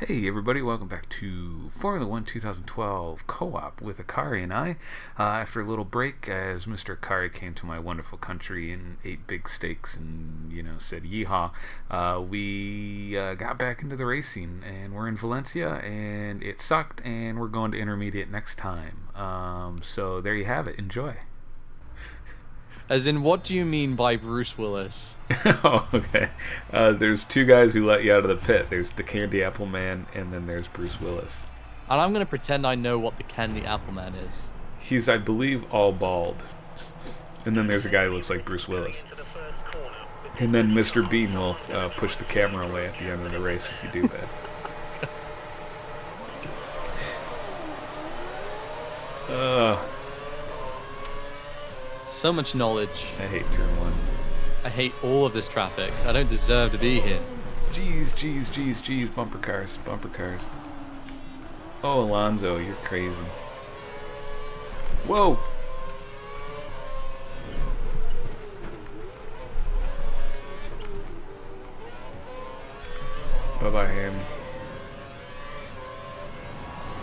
Hey everybody, welcome back to Formula 1 2012 Co-op with Ikari and I. After a little break, as Mr. Ikari came to my wonderful country and ate big steaks and, said yeehaw, we got back into the racing and we're in Valencia and it sucked and we're going to intermediate next time. So there you have it. Enjoy. As in, what do you mean by Bruce Willis? Oh, okay. There's two guys who let you out of the pit. There's the Candy Apple Man and then there's Bruce Willis. And I'm going to pretend I know what the Candy Appleman is. He's, I believe, all bald. And then there's a guy who looks like Bruce Willis. And then Mr. Bean will push the camera away at the end of the race if you do that. So much knowledge. I hate Turn 1. I hate all of this traffic. I don't deserve to be here. Jeez. Bumper cars. Oh, Alonso, you're crazy. Whoa! Bye-bye, Ham.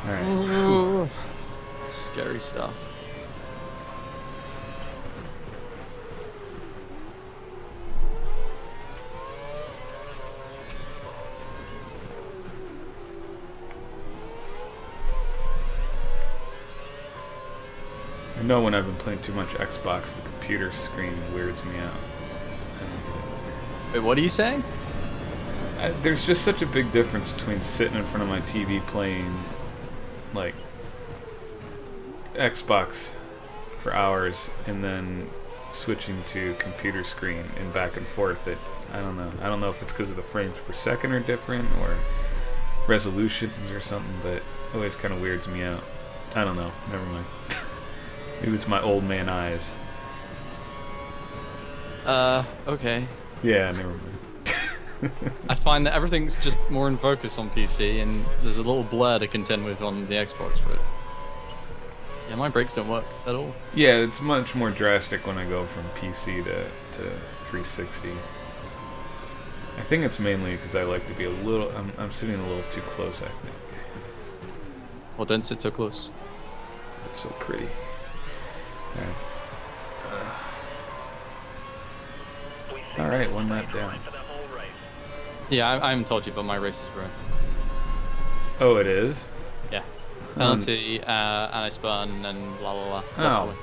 Alright. Scary stuff. I know when I've been playing too much Xbox, the computer screen weirds me out. Wait, what are you saying? There's just such a big difference between sitting in front of my TV playing, like, Xbox for hours and then switching to computer screen and back and forth. I don't know. I don't know if it's because of the frames per second are different or resolutions or something, but it always kind of weirds me out. I don't know. Never mind. It was my old man eyes. Okay. Yeah, never mind. I find that everything's just more in focus on PC, and there's a little blur to contend with on the Xbox, but yeah, my brakes don't work at all. Yeah, it's much more drastic when I go from PC to 360. I think it's mainly because I like to be a little... I'm sitting a little too close, I think. Well, don't sit so close. It's so pretty. Alright, one lap down. Yeah, I haven't told you, but my race is ruined. Oh, it is? Yeah. Penalty, and I spun, and blah blah blah.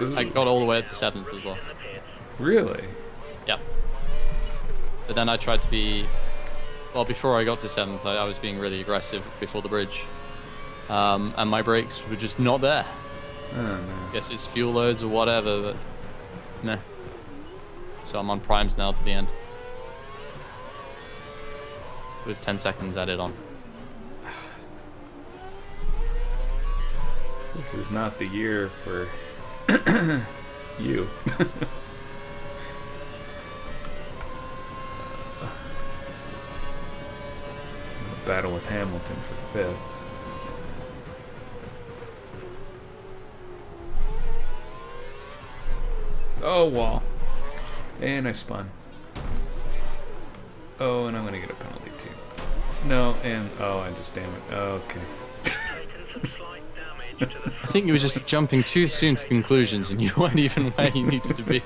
Oh. I got all the way up to 7th as well. Really? Yep. But then I tried to be... Well, before I got to 7th, I was being really aggressive before the bridge. And my brakes were just not there. Oh, no. Guess it's fuel loads or whatever, but... Meh. So I'm on primes now to the end. With 10 seconds added on. This is not the year for you. Battle with Hamilton for 5th. Oh, wall. And I spun. Oh, and I'm gonna get a penalty too. No, and oh, I just damn it. Okay. I think you were just jumping too soon to conclusions and you weren't even where you needed to be.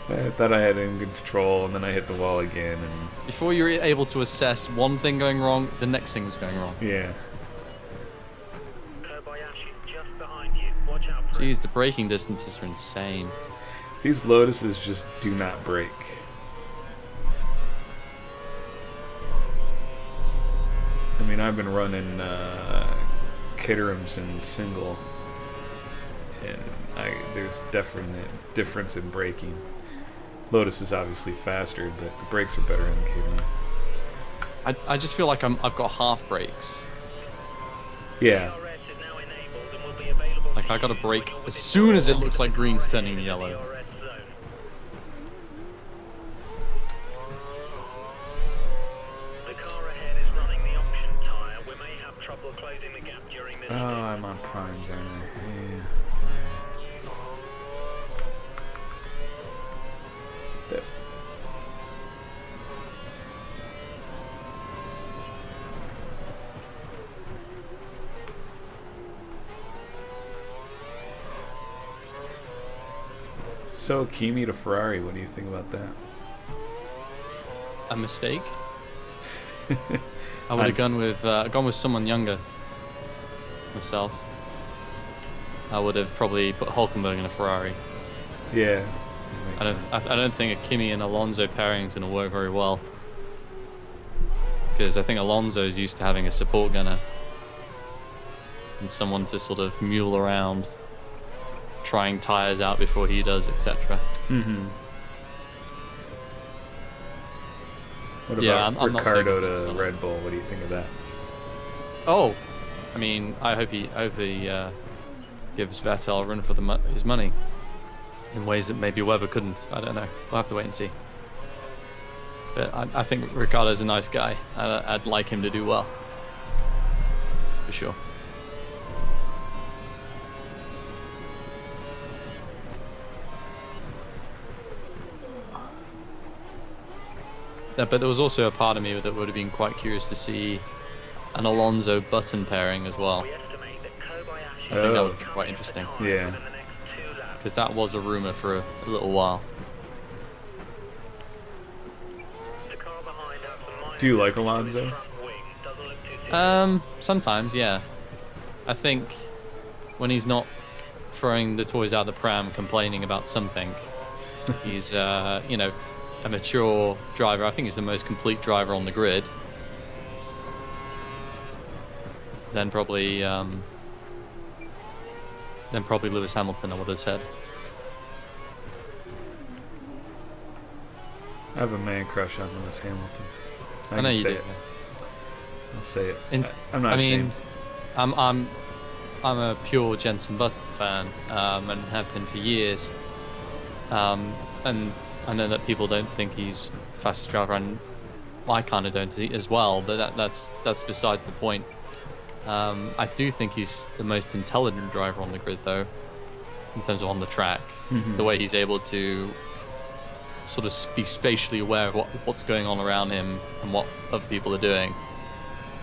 I thought I had it in control, and then I hit the wall again, and... Before you were able to assess one thing going wrong, the next thing was going wrong. Yeah. Jeez, the braking distances are insane. These Lotuses just do not brake. I mean, I've been running Kitterums in single, and there's definite difference in braking. Lotus is obviously faster, but the brakes are better in Caterham. I just feel like I've got half brakes. Yeah. Like I gotta brake as soon as it looks like green's turning yellow. Oh, I'm on primes, aren't I? Yeah. So, Kimi to Ferrari, what do you think about that? A mistake. I would have gone with someone younger. Myself. I would have probably put Hulkenberg in a Ferrari. Yeah. I don't think a Kimi and Alonso pairing is going to work very well. Because I think Alonso's used to having a support gunner. And someone to sort of mule around, trying tyres out before he does, etc. Mm-hmm. What Yeah, about I'm not Ricardo saying to Red Bull? What do you think of that? Oh, I mean, I hope he gives Vettel a run for his money in ways that maybe Webber couldn't. I don't know. We'll have to wait and see. But I think Ricardo's a nice guy. I'd like him to do well. For sure. Yeah, but there was also a part of me that would have been quite curious to see an Alonso Button pairing as well. I think that would be quite interesting. Yeah. Because that was a rumour for a little while. Do you like Alonso? Sometimes, yeah. I think when he's not throwing the toys out the pram complaining about something, he's, you know, a mature driver. I think he's the most complete driver on the grid. Then probably Lewis Hamilton, I would have said. I have a man crush on Lewis Hamilton. I know you do. I'll say it. I'm not I mean, ashamed. I'm a pure Jenson Button fan, and have been for years. And I know that people don't think he's the fastest driver, and I kind of don't as well. But that's besides the point. I do think he's the most intelligent driver on the grid, though, in terms of on the track. Mm-hmm. The way he's able to sort of be spatially aware of what's going on around him and what other people are doing.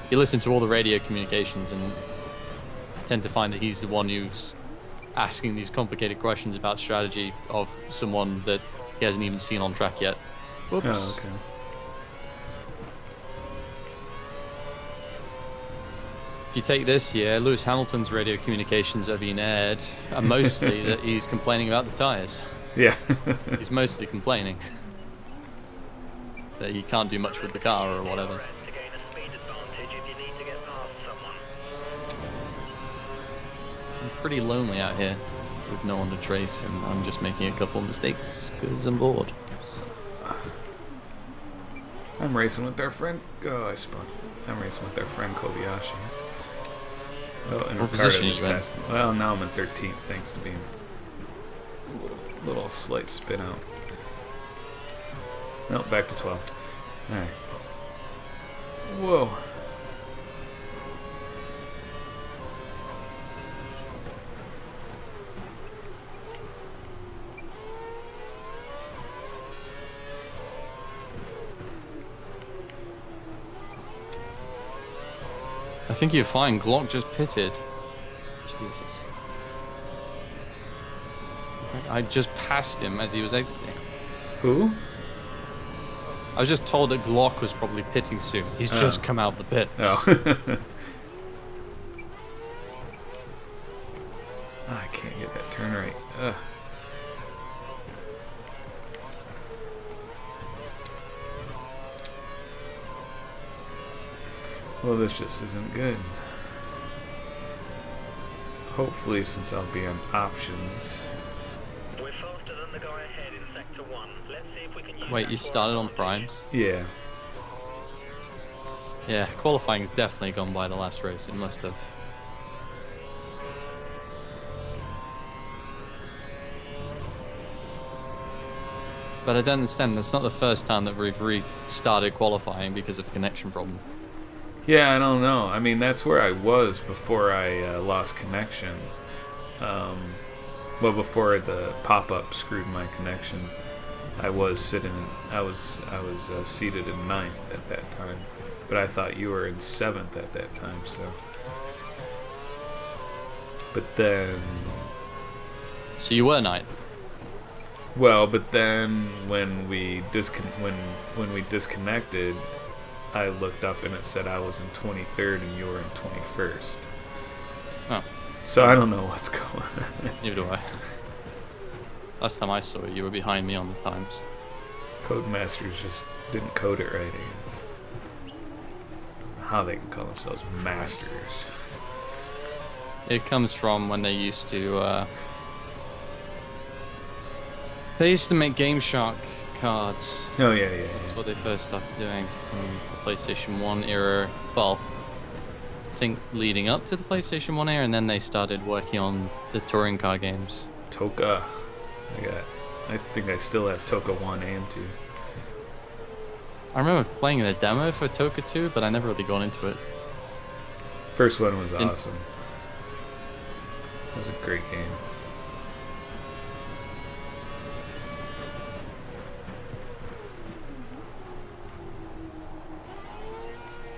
You listen to all the radio communications and tend to find that he's the one who's asking these complicated questions about strategy of someone that he hasn't even seen on track yet. Whoops. Oh, okay. If you take this year, Lewis Hamilton's radio communications have been aired, and mostly that he's complaining about the tyres. Yeah. He's mostly complaining that he can't do much with the car or whatever. I'm pretty lonely out here with no one to trace, and I'm just making a couple of mistakes because I'm bored. I'm racing with our friend. Oh, I spun. I'm racing with our friend Kobayashi. Oh, and What Ricardo position just are you in? passed. Well, now I'm in 13th, thanks to being a little slight spin out. No, back to 12th. Alright. Whoa. I think you're fine. Glock just pitted. Jesus. I just passed him as he was exiting. Who? I was just told that Glock was probably pitting soon. He's just come out the pit. Oh. I can't get that turn right. Ugh. Well, this just isn't good. Hopefully, since I'll be on options. We're faster than the guy ahead in sector 1. Let's see if we can use Wait, you started on primes? Yeah. Yeah, qualifying's definitely gone by the last race. It must have. But I don't understand. That's not the first time that we've restarted qualifying because of a connection problem. Yeah, I don't know. I mean, that's where I was before I lost connection. Well, before the pop-up screwed my connection, I was seated in 9th at that time. But I thought you were in 7th at that time, so. But then. So you were 9th? Well, but then when we when we disconnected, I looked up and it said I was in 23rd and you were in 21st. Oh, So I don't know what's going on. neither do I. Last time I saw you were behind me on the times. Codemasters just didn't code it right, I guess. How they can call themselves masters. It comes from when they used to make Game Shark cards. Oh yeah, yeah. That's what they first started doing in the PlayStation 1 era. Well, I think leading up to the PlayStation 1 era, and then they started working on the touring car games. Toka. I think I still have Toka 1 and 2. I remember playing the demo for Toka 2, but I never really got into it. First one was awesome. It was a great game.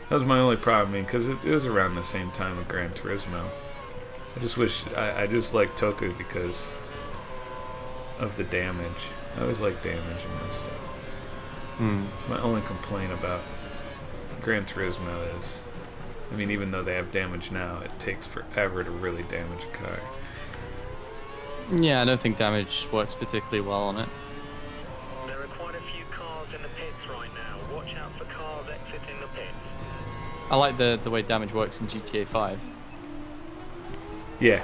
That was my only problem, because it was around the same time with Gran Turismo. I just wish I just like Toka because of the damage. I always like damage in this stuff. My only complaint about Gran Turismo is, I mean, even though they have damage now, it takes forever to really damage a car. Yeah, I don't think damage works particularly well on it. There are quite a few cars in the pits right now. Watch out for cars exiting the pits. I like the way damage works in GTA 5. Yeah.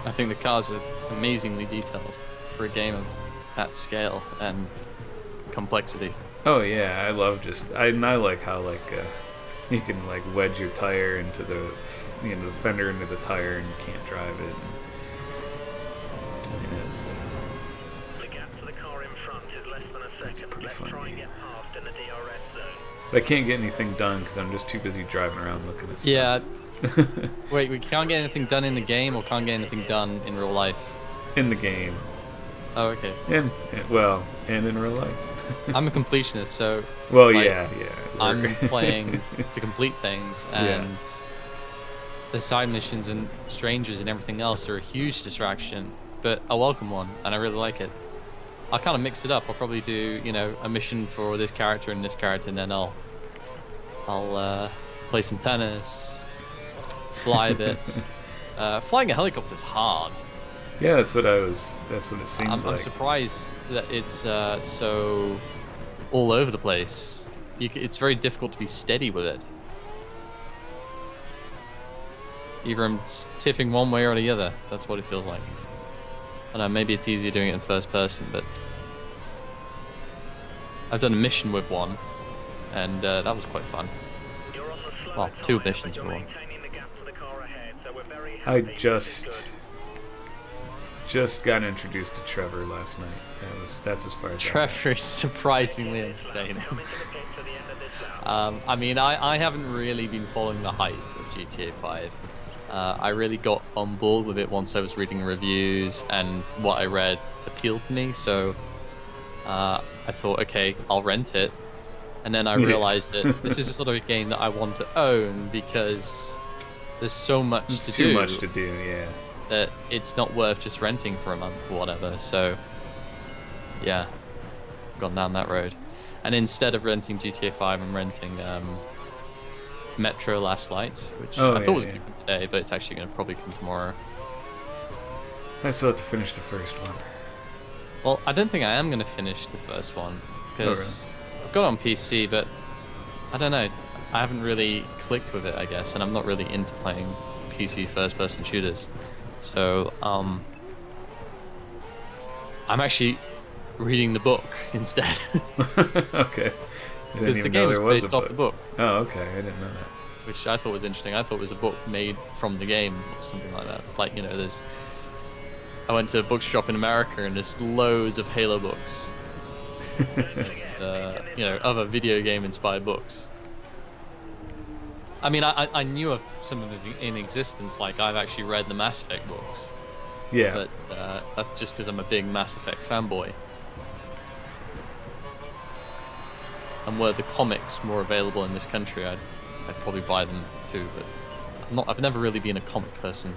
I think the cars are amazingly detailed for a game of that scale and complexity. Oh yeah, I love I like how you can wedge your tire into the the fender into the tire and you can't drive it. The gap to the car in front is less than a That's second. pretty Let's funny. try and get past in the DRS zone. But I can't get anything done because I'm just too busy driving around looking at stuff. Yeah. Wait, we can't get anything done in the game, or can't get anything done in real life? In the game. Oh, okay. And in real life. I'm a completionist, so Well, like, yeah. I'm playing to complete things, and the side missions and strangers and everything else are a huge distraction, but a welcome one, and I really like it. I'll kind of mix it up. I'll probably do, a mission for this character and this character, and then I'll play some tennis, fly a bit. Flying a helicopter is hard. Yeah, that's what it seems like. I'm surprised that it's so all over the place. It's very difficult to be steady with it. Either I'm tipping one way or the other. That's what it feels like. I don't know, maybe it's easier doing it in first person, but I've done a mission with one, and that was quite fun. You're on the slower Well, two tyre, missions but for you're one. maintaining the gap to the car ahead, so we're very I happy. just got introduced to Trevor last night. That's as far as Trevor is surprisingly entertaining. Come into the pits at the end of this lap. I mean, I haven't really been following the hype of GTA 5. I really got on board with it once I was reading reviews, and what I read appealed to me, so I thought, okay, I'll rent it. And then I realized that this is a sort of a game that I want to own because there's so much It's to too do much to do, yeah. that it's not worth just renting for a month or whatever. So, yeah, gone down that road. And instead of renting GTA 5, I'm renting Metro Last Light, which I thought was going to come today, but it's actually going to probably come tomorrow. I still have to finish the first one. Well, I don't think I am going to finish the first one because I've got it on PC, but I don't know. I haven't really clicked with it, I guess, and I'm not really into playing PC first-person shooters. So, I'm actually reading the book instead. Okay. Because the game is based off the book. Oh, okay. I didn't know that. Which I thought was interesting. I thought it was a book made from the game or something like that. Like, I went to a bookshop in America and there's loads of Halo books. And, other video game inspired books. I mean, I knew of some of them in existence, like I've actually read the Mass Effect books. Yeah. But that's just because I'm a big Mass Effect fanboy. And were the comics more available in this country, I'd probably buy them too. But I've never really been a comic person.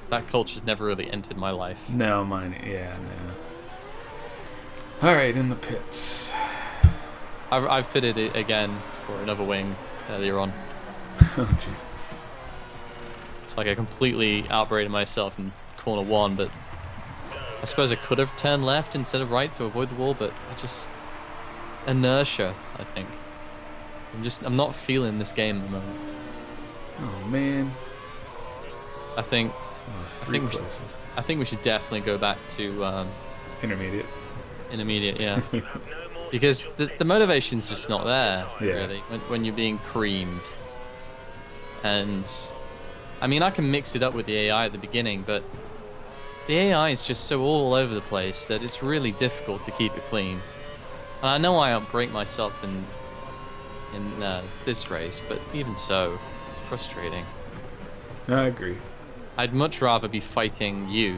That culture's never really entered my life. No, mine. Yeah, no. All right, in the pits. I've pitted it again for another wing earlier on. Oh jeez. It's like I completely outbraided myself in corner 1, but I suppose I could have turned left instead of right to avoid the wall, but I just inertia, I think. I'm not feeling this game at the moment. Oh man. I think Oh, it's 3 places. I think we should definitely go back to Intermediate. intermediate, yeah. Because the motivation's just not there, Yeah. really, when you're being creamed. And, I mean, I can mix it up with the AI at the beginning, but the AI is just so all over the place that it's really difficult to keep it clean. And I know I outbreak myself in this race, but even so, it's frustrating. I agree. I'd much rather be fighting you,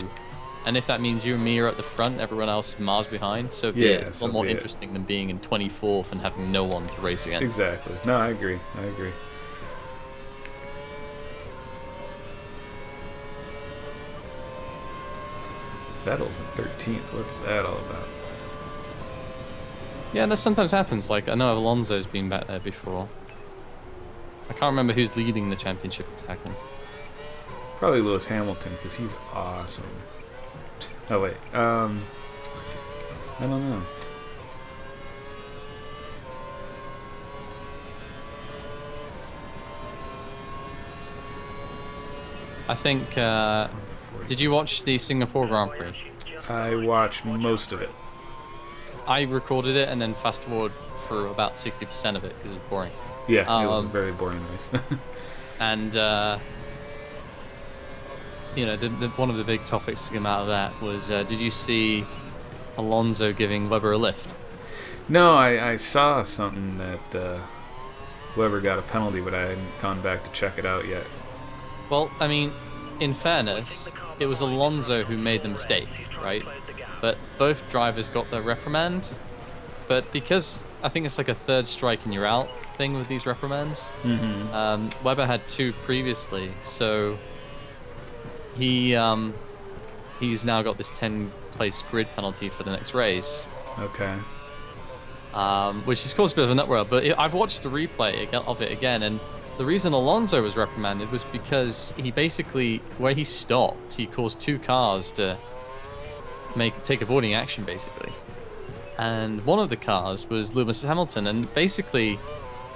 and if that means you and me are at the front, everyone else is miles behind, so be it. It's a lot more interesting than being in 24th and having no one to race against. Exactly. No, I agree. I agree. Vettel's in 13th. What's that all about? Yeah, that sometimes happens. Like, I know Alonso's been back there before. I can't remember who's leading the championship exactly. Probably Lewis Hamilton, because he's awesome. Oh, wait. I don't know. I think, did you watch the Singapore Grand Prix? I watched most of it. I recorded it and then fast forward for about 60% of it because it was boring. Yeah, it was a very boring race. And, you know, one of the big topics to come out of that was, did you see Alonso giving Webber a lift? No, I saw something that Weber got a penalty, but I hadn't gone back to check it out yet. Well, I mean, in fairness, it was Alonso who made the mistake, right? But both drivers got their reprimand. But because I think it's like a third strike and you're out thing with these reprimands, Weber had 2 previously, so he's now got this 10-place grid penalty for the next race. Okay. Which has caused a bit of an uproar. But I've watched the replay of it again, and the reason Alonso was reprimanded was because he basically, where he stopped, he caused 2 cars to take avoiding action, basically. And one of the cars was Lewis Hamilton, and basically,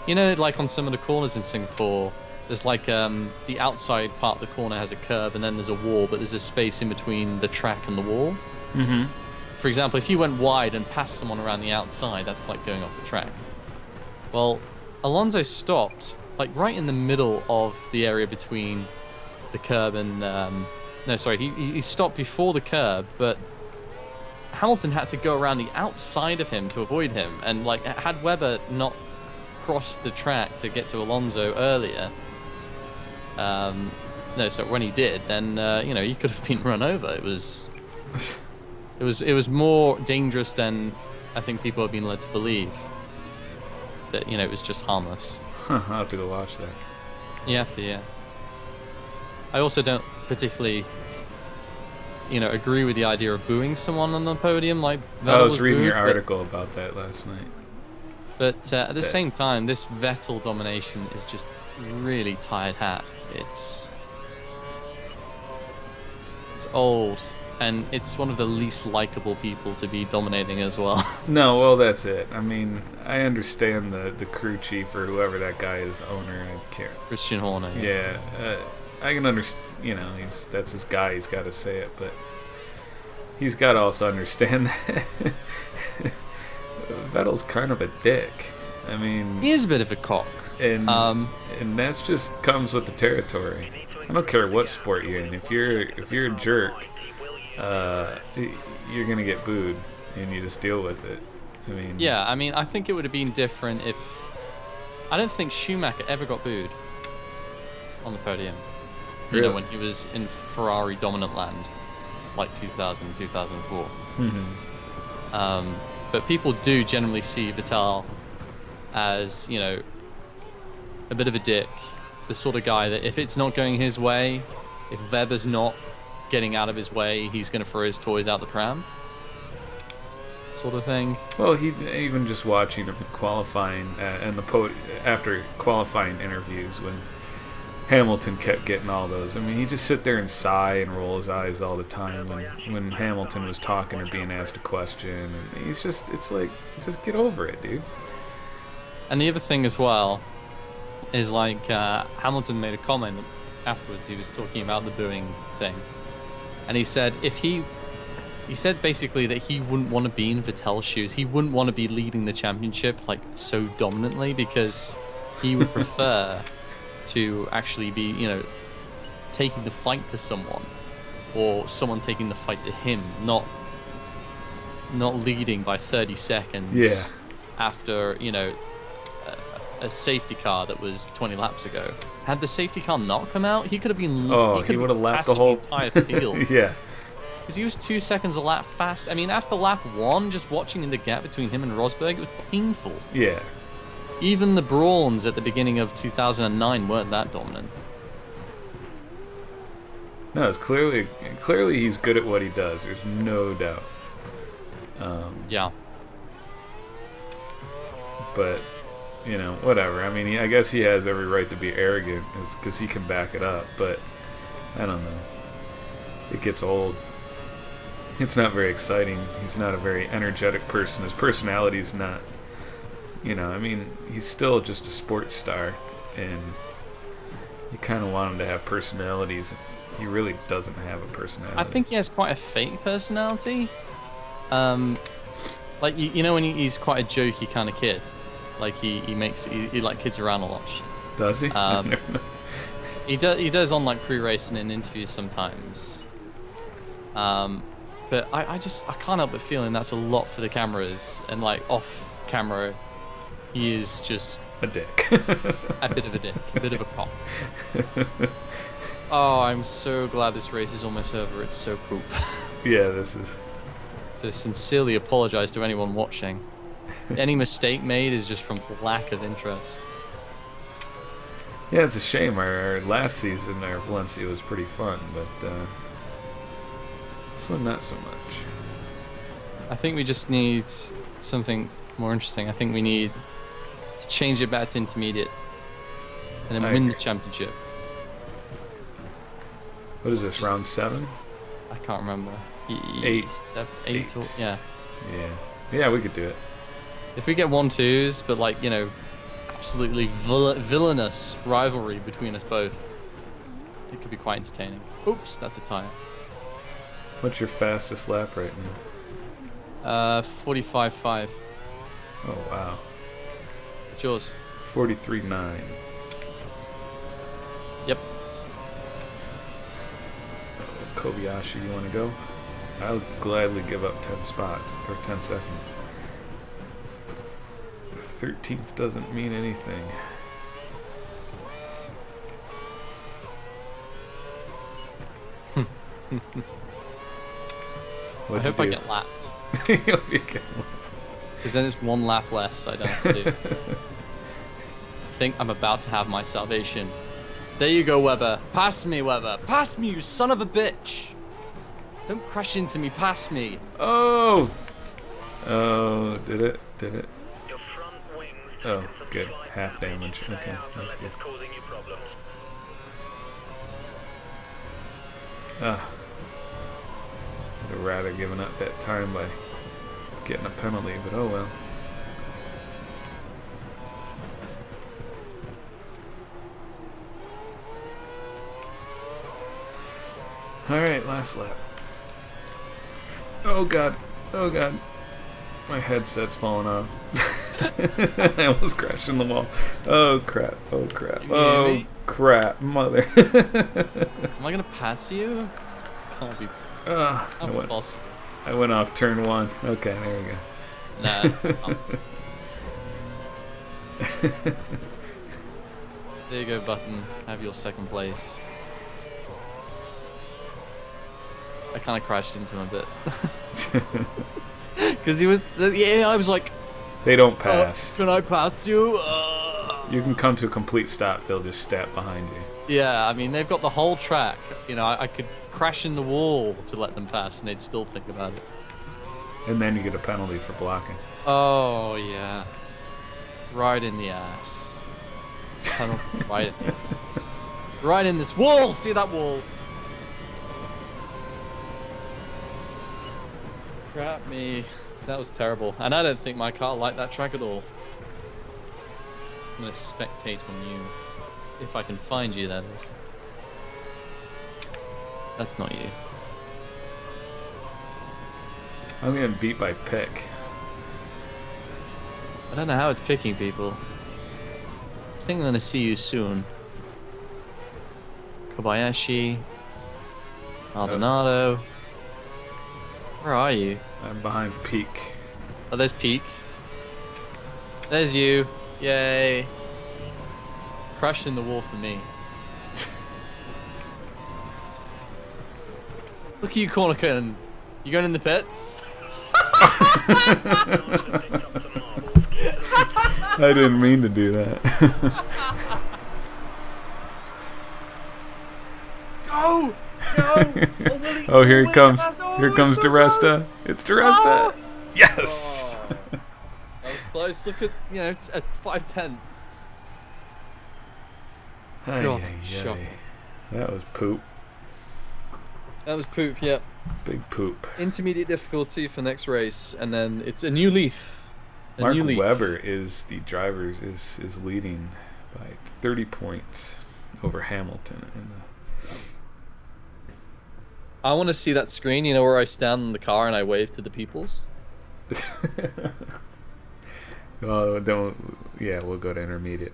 you know, like on some of the corners in Singapore, there's like the outside part of the corner has a curb, and then there's a wall, but there's a space in between the track and the wall. Mm-hmm. For example, if you went wide and passed someone around the outside, that's like going off the track. Well, Alonso stopped like right in the middle of the area between the curb and no, sorry, he stopped before the curb, but Hamilton had to go around the outside of him to avoid him, and like had Webber not crossed the track to get to Alonso earlier, no, so when he did, then you know, he could have been run over. It was more dangerous than I think people have been led to believe. That, you know, it was just harmless. I'll have to go watch that. You have to, yeah. I also don't particularly, you know, agree with the idea of booing someone on the podium like Vettel I was reading booed, your article about that last night. But at the same time, this Vettel domination is just really tired hat. It's old, and it's one of the least likable people to be dominating as well. No, well, that's it. I mean, I understand the crew chief or whoever that guy is, the owner. I can't. Christian Horner. Yeah, I can understand. You know, that's his guy. He's got to say it, but he's got to also understand that Vettel's kind of a dick. I mean, He is a bit of a cock. and that's just comes with the territory. I don't care what sport you're in. If you're a jerk, you're gonna get booed, and you just deal with it. I mean, Yeah, I mean, I think it would have been different if... I don't think Schumacher ever got booed on the podium. You Really? know, when he was in Ferrari dominant land, like 2000, 2004. But people do generally see Vettel as, you know, a bit of a dick. The sort of guy that if it's not going his way, if Weber's not getting out of his way, he's going to throw his toys out the pram. sort of thing. Well, he even just watching him qualifying and after qualifying interviews when Hamilton kept getting all those. I mean, he just sit there and sigh and roll his eyes all the time when Hamilton was talking or being asked a question. And it's like, just get over it, dude. And the other thing as well is like Hamilton made a comment afterwards. He was talking about the booing thing, and he said he said basically that he wouldn't want to be in Vettel's shoes. He wouldn't want to be leading the championship like so dominantly, because he would prefer to actually be, you know, taking the fight to someone, or someone taking the fight to him, not leading by 30 seconds. Yeah. After, you know, a safety car that was 20 laps ago. Had the safety car not come out, he could have been. He would have lapped the whole entire field. Yeah. Because he was 2 seconds a lap fast. I mean, after lap 1, just watching the gap between him and Rosberg, it was painful. Yeah. Even the Brawns at the beginning of 2009 weren't that dominant. No, it's clearly he's good at what he does. There's no doubt. Yeah. But, you know, whatever. I mean, I guess he has every right to be arrogant because he can back it up. But, I don't know. It gets old. It's not very exciting. He's not a very energetic person. His personality's not, you know, I mean, he's still just a sports star. And you kind of want him to have personalities. He really doesn't have a personality. I think he has quite a fake personality. Like, you know, when he's quite a jokey kind of kid. Like, he like kids around a lot. Does he? He does on, like, pre-racing and interviews sometimes. But I can't help but feeling that's a lot for the cameras, and like off camera, he is just a dick. A bit of a dick, a bit of a cock. Oh, I'm so glad this race is almost over. It's so Coop. Yeah, this is. To sincerely apologize to anyone watching. Any mistake made is just from lack of interest. Yeah, it's a shame. Our last season, our Valencia was pretty fun, but this one not so much. I think we just need something more interesting. I think we need to change it back to intermediate and then win the championship. What is this, round 7? I can't remember. 8. 8 or, yeah. Yeah, we could do it. If we get 1-2s, but like, you know, absolutely villainous rivalry between us both, it could be quite entertaining. Oops, that's a tire. What's your fastest lap right now? 45.5. Oh, wow. What's yours? 43.9. Yep. Kobayashi, you want to go? I'll gladly give up 10 spots, or 10 seconds. The 13th doesn't mean anything. I hope I get lapped. Hope you get lapped. Because then it's one lap less I don't have to do. I think I'm about to have my salvation. There you go, Webber. Pass me, Webber. Pass me, you son of a bitch. Don't crash into me. Pass me. Oh! Oh, did it? Did it? Your front wings Oh, good. Half damage. Okay, that's good. causing you problems. Ah. I'd have rather given up that time by getting a penalty, but oh well. Alright, last lap. Oh god. Oh god. My headset's falling off. I almost crashed in the wall. Oh crap. Oh crap. Oh crap. Mother. Am I going to pass you? Can't be possible. I went off turn 1. Okay, there we go. Nah. There you go, Button. Have your second place. I kind of crashed into him a bit. Because he was... Yeah, I was like... They don't pass. Can I pass you? You can come to a complete stop. They'll just step behind you. Yeah, I mean, they've got the whole track. You know, I could crash in the wall to let them pass, and they'd still think about it. And then you get a penalty for blocking. Oh, yeah. Right in the ass. Penalty right in the ass. Right in this wall! See that wall? Crap me. That was terrible. And I don't think my car liked that track at all. I'm gonna spectate on you. If I can find you, that is. That's not you. I'm getting beat by Pick. I don't know how it's picking people. I think I'm gonna see you soon. Kobayashi. Maldonado. Where are you? I'm behind Peak. Oh, there's Peak. There's you. Yay. Crashed in the wall for me. Look at you, corner cutting. You going in the pits? I didn't mean to do that. Go! Go! Oh, here he comes. Here comes DeResta. It's DeResta. Oh! Yes. Oh, that was close. Look at, it's at 5/10. Ay, God, ay, ay. shocking. That was poop. That was poop, yep. Big poop. Intermediate difficulty for next race, and then it's a new leaf. Mark Webber is the drivers is leading by 30 points over Hamilton in the. I want to see that screen, where I stand in the car and I wave to the peoples. Oh, don't. Yeah, we'll go to intermediate.